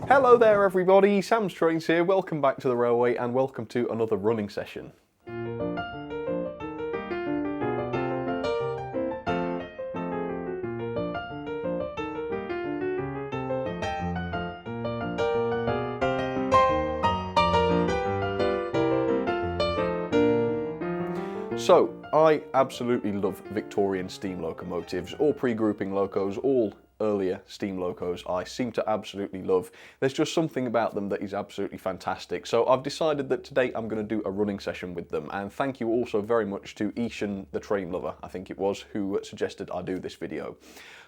Hello there everybody, Sam's Trains here, welcome back to the railway and welcome to another running session. So, I absolutely love Victorian steam locomotives, all pre-grouping locos, all earlier steam locos I seem to absolutely love. There's just something about them that is absolutely fantastic. So I've decided that today I'm going to do a running session with them, and thank you also very much to Ishan the train lover, I think it was, who suggested I do this video.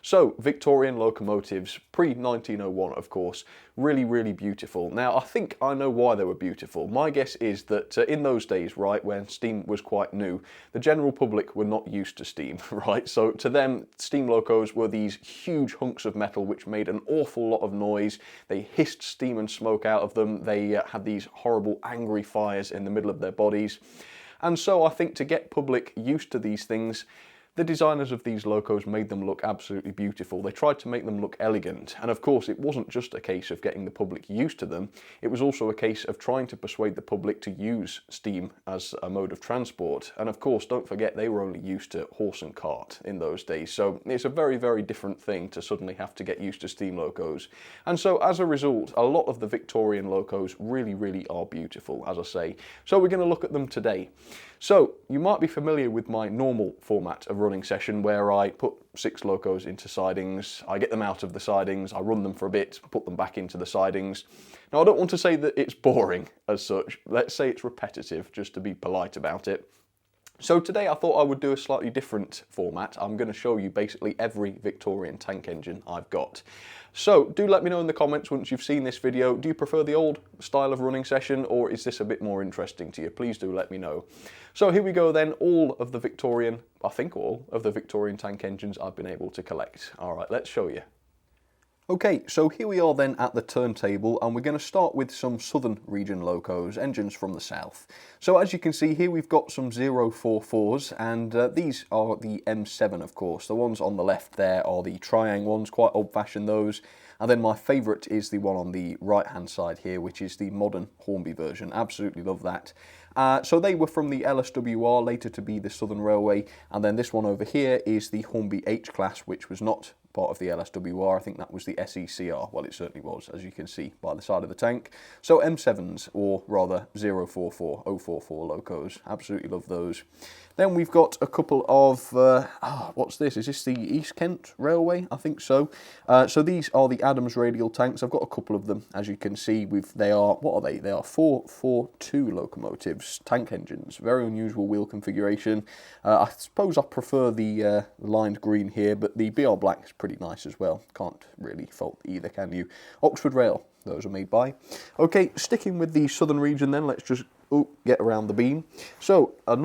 So, Victorian locomotives, pre-1901 of course, really beautiful. Now I think I know why they were beautiful. My guess is that in those days, right, when steam was quite new, the general public were not used to steam, right? So to them, steam locos were these huge hunks of metal which made an awful lot of noise. They hissed steam and smoke out of them. They had these horrible angry fires in the middle of their bodies. And so I think to get public used to these things, the designers of these locos made them look absolutely beautiful. They tried to make them look elegant, and of course it wasn't just a case of getting the public used to them, it was also a case of trying to persuade the public to use steam as a mode of transport. And of course, don't forget, they were only used to horse and cart in those days, so it's a very different thing to suddenly have to get used to steam locos. And so as a result, a lot of the Victorian locos really are beautiful, as I say. So we're going to look at them today. So, you might be familiar with my normal format of running session where I put 6 locos into sidings, I get them out of the sidings, I run them for a bit, put them back into the sidings. Now I don't want to say that it's boring as such, let's say it's repetitive, just to be polite about it. So today I thought I would do a slightly different format. I'm going to show you basically every Victorian tank engine I've got. So do let me know in the comments once you've seen this video, do you prefer the old style of running session or is this a bit more interesting to you? Please do let me know. So here we go then, all of the Victorian, I think all of the Victorian tank engines I've been able to collect. Alright, let's show you. Okay, so here we are then at the turntable, and we're going to start with some southern region locos, engines from the south. So as you can see here we've got some 044s, and these are the M7 of course. The ones on the left there are the triangle ones, quite old fashioned those. And then my favourite is the one on the right hand side here, which is the modern Hornby version. Absolutely love that. So they were from the LSWR, later to be the Southern Railway, and then this one over here is the Hornby H class, which was not part of the LSWR. I think that was the SECR. Well, it certainly was, as you can see by the side of the tank. So M7s, or rather 044 locos. Absolutely love those. Then we've got a couple of, what's this? Is this the East Kent Railway? I think so. So these are the Adams radial tanks. I've got a couple of them, as you can see. They are, what are they? They are 442 locomotives, tank engines. Very unusual wheel configuration. I suppose I prefer the lined green here, but the BR Black is pretty nice as well. Can't really fault either, can you? Oxford Rail, those are made by. Okay, sticking with the southern region then, let's just get around the beam. So a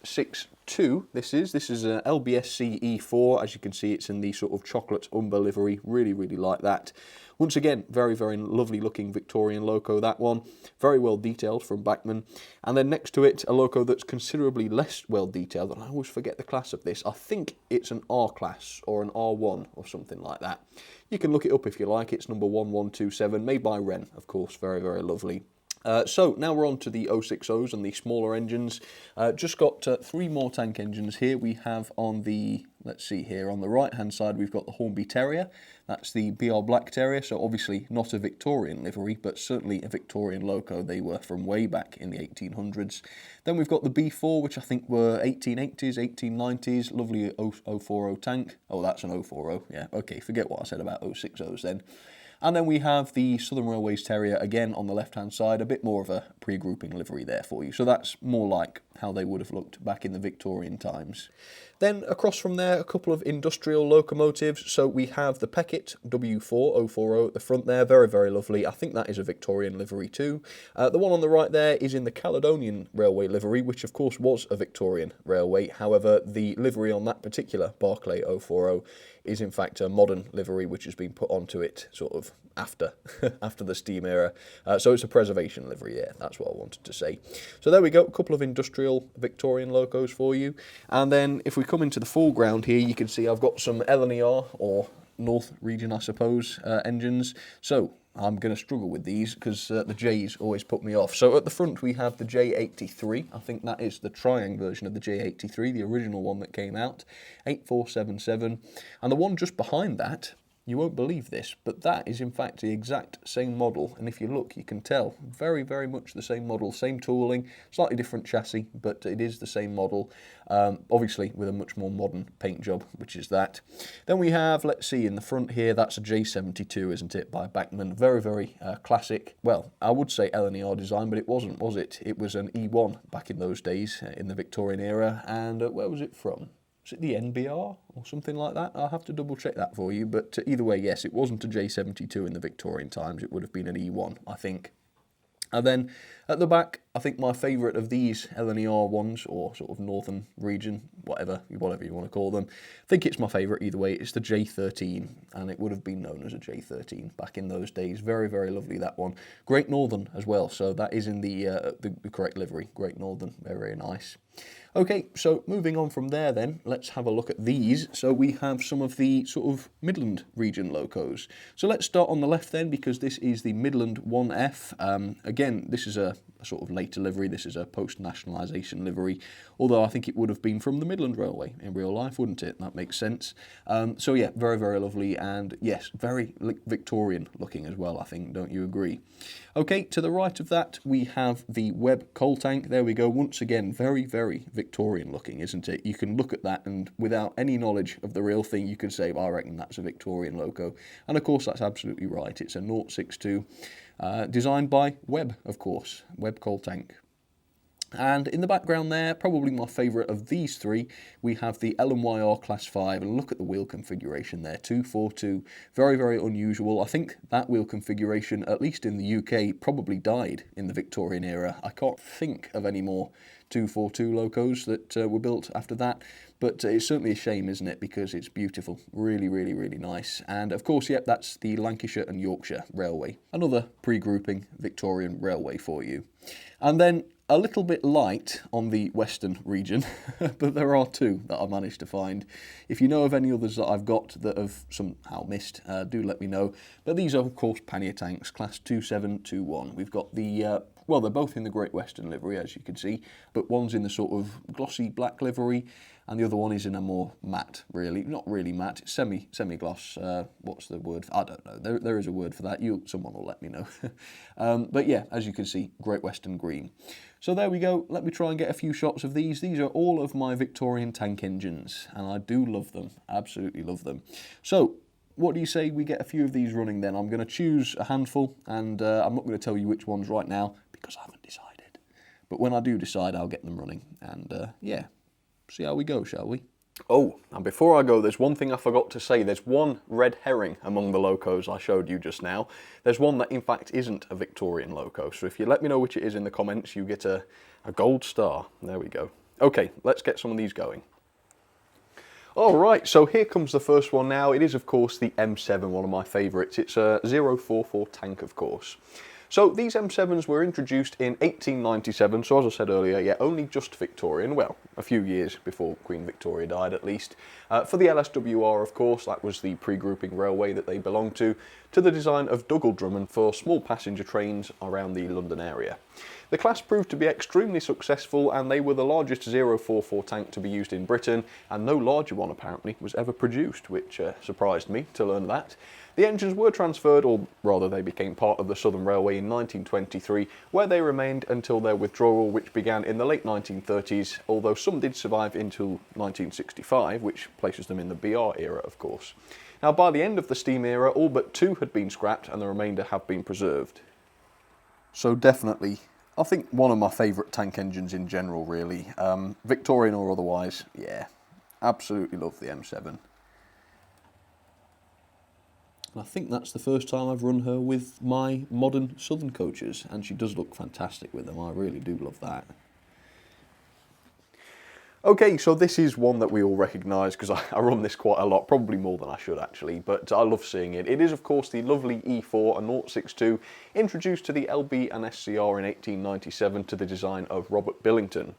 062, this is an LBSC E4. As you can see, it's in the sort of chocolate umber livery. Really like that. Once again, very lovely looking Victorian loco, that one. Very well detailed from Bachmann. And then next to it, a loco that's considerably less well detailed, and I always forget the class of this. I think it's an R class or an R1 or something like that. You can look it up if you like. It's number 1127, made by Wren, of course. Very lovely. So now we're on to the 060s and the smaller engines. Just got 3 more tank engines here. We have on the, let's see here, on the right hand side we've got the Hornby Terrier. That's the BR Black Terrier, so obviously not a Victorian livery, but certainly a Victorian loco. They were from way back in the 1800s. Then we've got the B4, which I think were 1880s, 1890s, lovely 040 tank. Oh, that's an 040, yeah, okay, forget what I said about 060s then. And then we have the Southern Railways Terrier, again on the left-hand side, a bit more of a pre-grouping livery there for you. So that's more like how they would have looked back in the Victorian times. Then across from there, a couple of industrial locomotives. So we have the Peckett W4040 at the front there, very lovely. I think that is a Victorian livery too. The one on the right there is in the Caledonian Railway livery, which of course was a Victorian railway. However, the livery on that particular Barclay 040 is in fact a modern livery which has been put onto it sort of after after the steam era. So it's a preservation livery, yeah, that's what I wanted to say. So there we go, a couple of industrial Victorian locos for you. And then if we come into the foreground here, you can see I've got some L&R, or North region, I suppose, engines. So I'm going to struggle with these because the J's always put me off. So at the front we have the J83. I think that is the Triang version of the J83, the original one that came out, 8477. And the one just behind that, you won't believe this, but that is in fact the exact same model, and if you look you can tell, very, very much the same model, same tooling, slightly different chassis, but it is the same model, obviously with a much more modern paint job, which is that. Then we have, let's see, in the front here, that's a J72, isn't it, by Bachmann, very, very classic, well, I would say L&R design, but it wasn't, was it? It was an E1 back in those days, in the Victorian era, and where was it from? Was it the NBR or something like that? I'll have to double check that for you, but either way, yes, it wasn't a J72 in the Victorian times, it would have been an E1, I think. And then at the back, I think my favourite of these L&R ones, or sort of northern region, whatever you want to call them, I think it's my favourite either way, it's the J13, and it would have been known as a J13 back in those days. Very, very lovely, that one. Great Northern as well, so that is in the correct livery, Great Northern, very, very nice. Okay, so moving on from there then, let's have a look at these. So we have some of the sort of Midland region locos. So let's start on the left then, because this is the Midland 1F. Again, this is a sort of later livery, this is a post-nationalisation livery, although I think it would have been from the Midland Railway in real life, wouldn't it? That makes sense. So yeah, very, very lovely, and yes, very Victorian looking as well, I think, don't you agree? Okay, to the right of that, we have the Webb coal tank. There we go, once again, very, very Victorian looking, isn't it? You can look at that and without any knowledge of the real thing, you could say, well, I reckon that's a Victorian loco. And of course, that's absolutely right. It's a 062, designed by Webb, of course, Webb coal tank. And in the background there, probably my favourite of these three, we have the L&Y R Class 5, and look at the wheel configuration there, 242, very, very unusual. I think that wheel configuration, at least in the UK, probably died in the Victorian era. I can't think of any more 242 locos that were built after that, but it's certainly a shame, isn't it, because it's beautiful, really, really, really nice. And of course, yep, that's the Lancashire and Yorkshire Railway, another pre-grouping Victorian railway for you. And then a little bit light on the western region, but there are two that I managed to find. If you know of any others that I've got that have somehow missed, do let me know. But these are, of course, pannier tanks, class 2721. We've got the, well, they're both in the Great Western livery, as you can see, but one's in the sort of glossy black livery, and the other one is in a more matte, really. Not really matte, it's semi-gloss. What's the word? I don't know. There is a word for that. Someone will let me know. But yeah, as you can see, Great Western green. So there we go. Let me try and get a few shots of these. These are all of my Victorian tank engines, and I do love them. Absolutely love them. So what do you say we get a few of these running then? I'm going to choose a handful, and I'm not going to tell you which ones right now because I haven't decided. But when I do decide, I'll get them running, and yeah. See how we go, shall we? Oh, and before I go, there's one thing I forgot to say. There's one red herring among the locos I showed you just now. There's one that in fact isn't a Victorian loco, so if you let me know which it is in the comments, you get a gold star. There we go. Okay, let's get some of these going. Alright, so here comes the first one now. It is, of course, the M7, one of my favourites. It's a 044 tank, of course. So these M7s were introduced in 1897, so as I said earlier, yeah, only just Victorian, well, a few years before Queen Victoria died at least. For the LSWR, of course, that was the pre-grouping railway that they belonged to the design of Dougal Drummond for small passenger trains around the London area. The class proved to be extremely successful, and they were the largest 044 tank to be used in Britain, and no larger one apparently was ever produced, which surprised me to learn that. The engines were transferred, or rather they became part of the Southern Railway in 1923, where they remained until their withdrawal, which began in the late 1930s, although some did survive until 1965, which places them in the BR era, of course. Now, by the end of the steam era, all but two had been scrapped and the remainder have been preserved. So definitely, I think one of my favourite tank engines in general, really. Victorian or otherwise, yeah, absolutely love the M7. And I think that's the first time I've run her with my modern Southern coaches, and she does look fantastic with them. I really do love that. Okay, so this is one that we all recognise because I run this quite a lot, probably more than I should actually, but I love seeing it. It is of course the lovely E4 and 062, introduced to the LB and SCR in 1897 to the design of Robert Billington.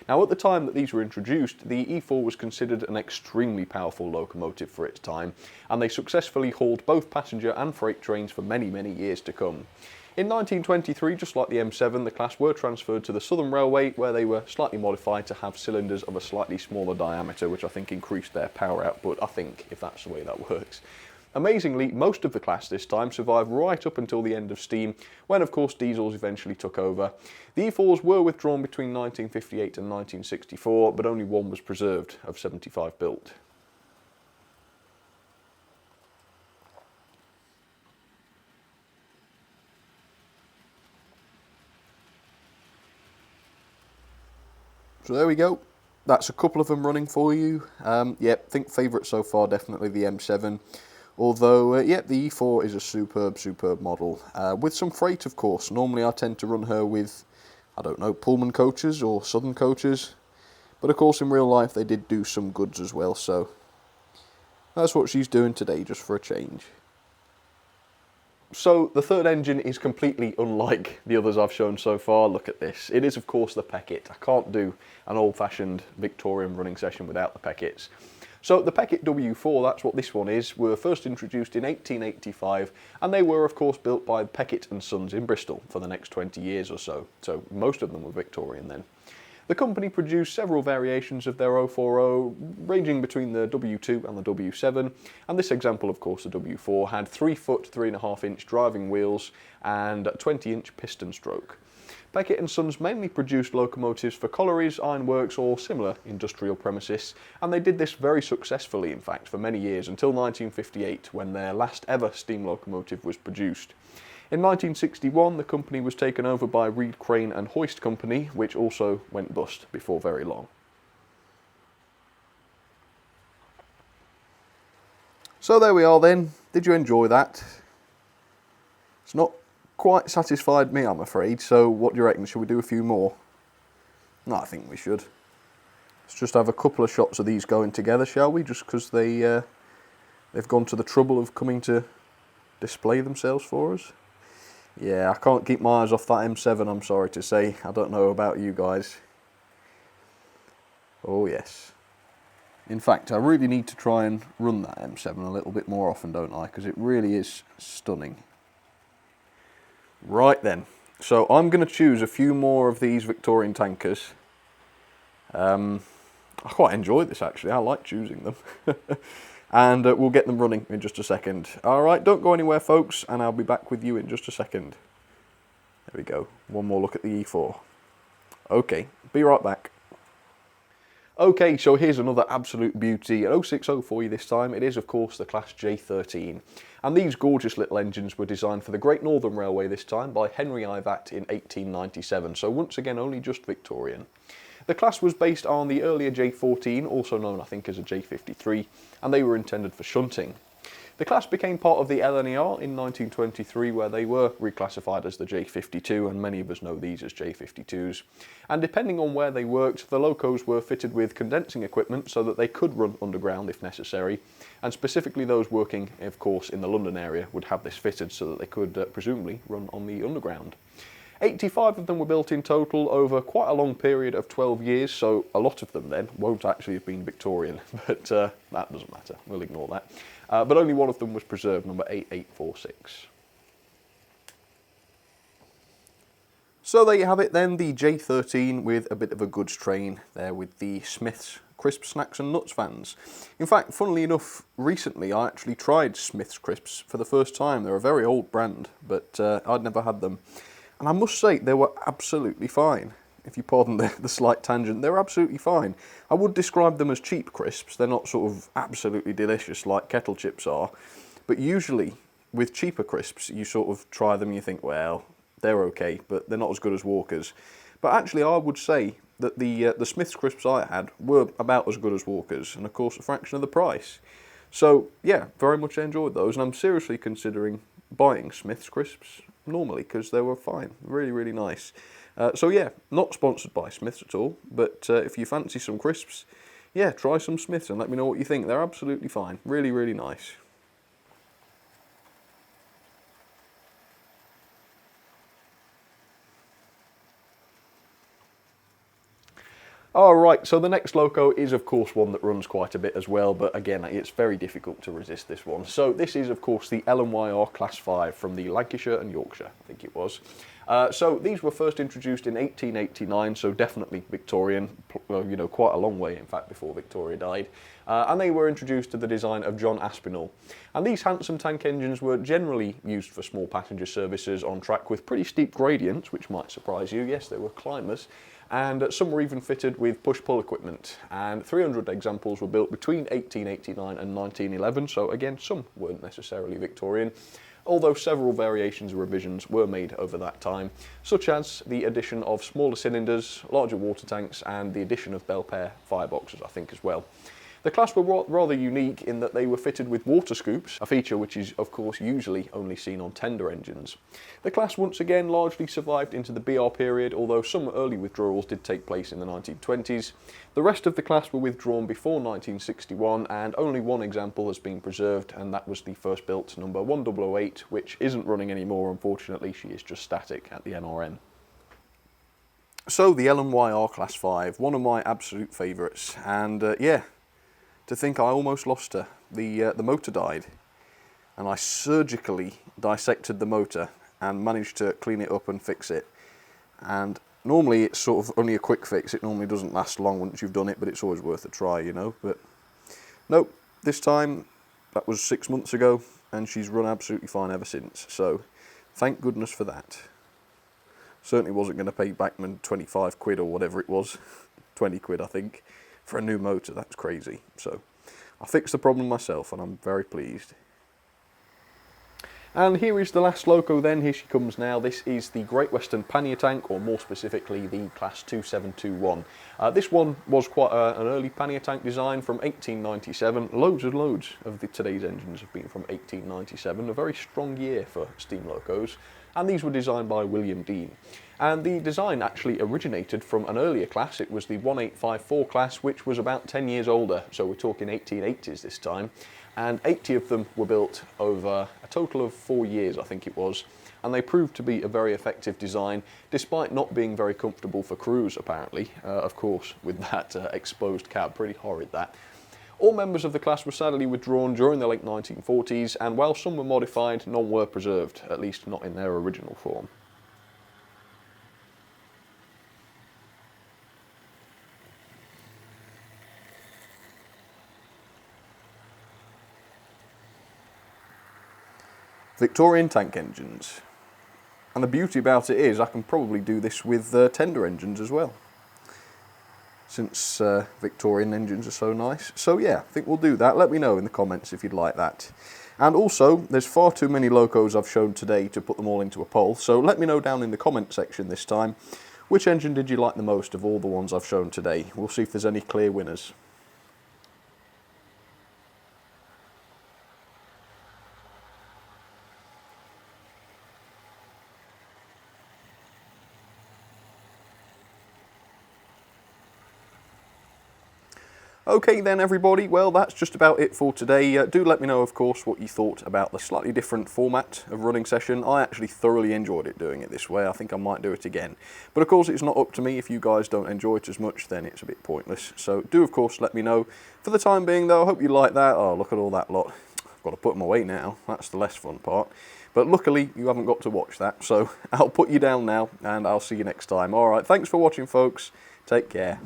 Now at the time that these were introduced, the E4 was considered an extremely powerful locomotive for its time, and they successfully hauled both passenger and freight trains for many, many years to come. In 1923, just like the M7, the class were transferred to the Southern Railway, where they were slightly modified to have cylinders of a slightly smaller diameter, which I think increased their power output, I think, if that's the way that works. Amazingly, most of the class this time survived right up until the end of steam, when of course diesels eventually took over. The E4s were withdrawn between 1958 and 1964, but only one was preserved, of 75 built. So there we go. That's a couple of them running for you. Yeah, think favourite so far, definitely the M7. Although, yeah, the E4 is a superb, superb model. With some freight, of course. Normally I tend to run her with, I don't know, Pullman coaches or Southern coaches. But of course in real life they did do some goods as well, so that's what she's doing today, just for a change. So the third engine is completely unlike the others I've shown so far. Look at this. It is of course the Peckett. I can't do an old-fashioned Victorian running session without the Pecketts. So the Peckett W4, that's what this one is, were first introduced in 1885, and they were of course built by Peckett and Sons in Bristol for the next 20 years or so. So most of them were Victorian then. The company produced several variations of their 040, ranging between the W2 and the W7, and this example, of course, the W4, had 3-foot, 3.5-inch driving wheels and 20-inch piston stroke. Peckett and Sons mainly produced locomotives for collieries, ironworks or similar industrial premises, and they did this very successfully, in fact, for many years, until 1958, when their last ever steam locomotive was produced. In 1961, the company was taken over by Reed Crane and Hoist Company, which also went bust before very long. So there we are then. Did you enjoy that? It's not quite satisfied me, I'm afraid, so what do you reckon? Shall we do a few more? No, I think we should. Let's just have a couple of shots of these going together, shall we? Just because they've gone to the trouble of coming to display themselves for us. Yeah, I can't keep my eyes off that M7, I'm sorry to say. I don't know about you guys. Oh yes. In fact, I really need to try and run that M7 a little bit more often, don't I? Because it really is stunning. Right then, so I'm going to choose a few more of these Victorian tankers. I quite enjoyed this actually, I like choosing them. And we'll get them running in just a second. Alright, don't go anywhere folks, and I'll be back with you in just a second. There we go, one more look at the E4. Okay, be right back. Okay, so here's another absolute beauty, an 060 for you this time. It is of course the Class J13. And these gorgeous little engines were designed for the Great Northern Railway this time by Henry Ivatt in 1897, so once again only just Victorian. The class was based on the earlier J14, also known I think as a J53, and they were intended for shunting. The class became part of the L&R in 1923, where they were reclassified as the J52, and many of us know these as J52s. And depending on where they worked, the locos were fitted with condensing equipment so that they could run underground if necessary, and specifically those working, of course, in the London area would have this fitted so that they could presumably run on the underground. 85 of them were built in total over quite a long period of 12 years, so a lot of them then won't actually have been Victorian, but that doesn't matter, we'll ignore that. But only one of them was preserved, number 8846. So there you have it then, the J13 with a bit of a goods train there with the Smith's Crisp Snacks and Nuts fans. In fact, funnily enough, recently I actually tried Smith's Crisps for the first time. They're a very old brand, but I'd never had them. And I must say, they were absolutely fine. If you pardon the slight tangent, they were absolutely fine. I would describe them as cheap crisps. They're not sort of absolutely delicious like kettle chips are. But usually, with cheaper crisps, you sort of try them and you think, well, they're okay, but they're not as good as Walker's. But actually, I would say that the Smith's Crisps I had were about as good as Walker's, and of course, a fraction of the price. So, yeah, very much enjoyed those, and I'm seriously considering buying Smith's Crisps normally, because they were fine, really, really nice. So yeah, not sponsored by Smiths at all, but if you fancy some crisps, yeah, try some Smiths and let me know what you think. They're absolutely fine. Really, really nice. Alright, so the next loco is of course one that runs quite a bit as well, but again it's very difficult to resist this one. So this is of course the L&Y Class 5 from the Lancashire and Yorkshire, I think it was. So these were first introduced in 1889, so definitely Victorian, you know, quite a long way in fact before Victoria died. And they were introduced to the design of John Aspinall. And these handsome tank engines were generally used for small passenger services on track with pretty steep gradients, which might surprise you. Yes, they were climbers. And some were even fitted with push-pull equipment, and 300 examples were built between 1889 and 1911, so again some weren't necessarily Victorian, although several variations and revisions were made over that time, such as the addition of smaller cylinders, larger water tanks and the addition of Belpaire fireboxes I think as well. The class were rather unique in that they were fitted with water scoops, a feature which is of course usually only seen on tender engines. The class once again largely survived into the BR period, although some early withdrawals did take place in the 1920s. The rest of the class were withdrawn before 1961 and only one example has been preserved, and that was the first built number 1008, which isn't running anymore unfortunately. She is just static at the NRN. So the L&Y Class 5, one of my absolute favourites, and yeah, to think I almost lost her. The motor died, and I surgically dissected the motor and managed to clean it up and fix it. And normally it's sort of only a quick fix, it normally doesn't last long once you've done it, but it's always worth a try, you know. But nope, this time, that was 6 months ago, and she's run absolutely fine ever since, so thank goodness for that. Certainly wasn't going to pay Backman 25 quid or whatever it was, 20 quid I think, for a new motor. That's crazy. So I fixed the problem myself and I'm very pleased. And here is the last loco then, here she comes now. This is the Great Western pannier tank, or more specifically the Class 2721. This one was quite an early pannier tank design from 1897. Loads and loads of today's engines have been from 1897, a very strong year for steam locos. And these were designed by William Dean. And the design actually originated from an earlier class. It was the 1854 class, which was about 10 years older, so we're talking 1880s this time. And 80 of them were built over a total of 4 years, I think it was. And they proved to be a very effective design, despite not being very comfortable for crews, apparently. Of course, with that exposed cab, pretty horrid that. All members of the class were sadly withdrawn during the late 1940s, and while some were modified, none were preserved, at least not in their original form. Victorian tank engines. And the beauty about it is I can probably do this with tender engines as well, since Victorian engines are so nice. So yeah, I think we'll do that. Let me know in the comments if you'd like that. And also, there's far too many locos I've shown today to put them all into a poll, so let me know down in the comment section this time, which engine did you like the most of all the ones I've shown today. We'll see if there's any clear winners. Okay then everybody, well that's just about it for today. Do let me know of course what you thought about the slightly different format of running session. I actually thoroughly enjoyed it doing it this way. I think I might do it again. But of course it's not up to me. If you guys don't enjoy it as much, then it's a bit pointless. So do of course let me know. For the time being though, I hope you like that. Oh, look at all that lot. I've got to put them away now. That's the less fun part. But luckily you haven't got to watch that. So I'll put you down now and I'll see you next time. Alright, thanks for watching folks. Take care.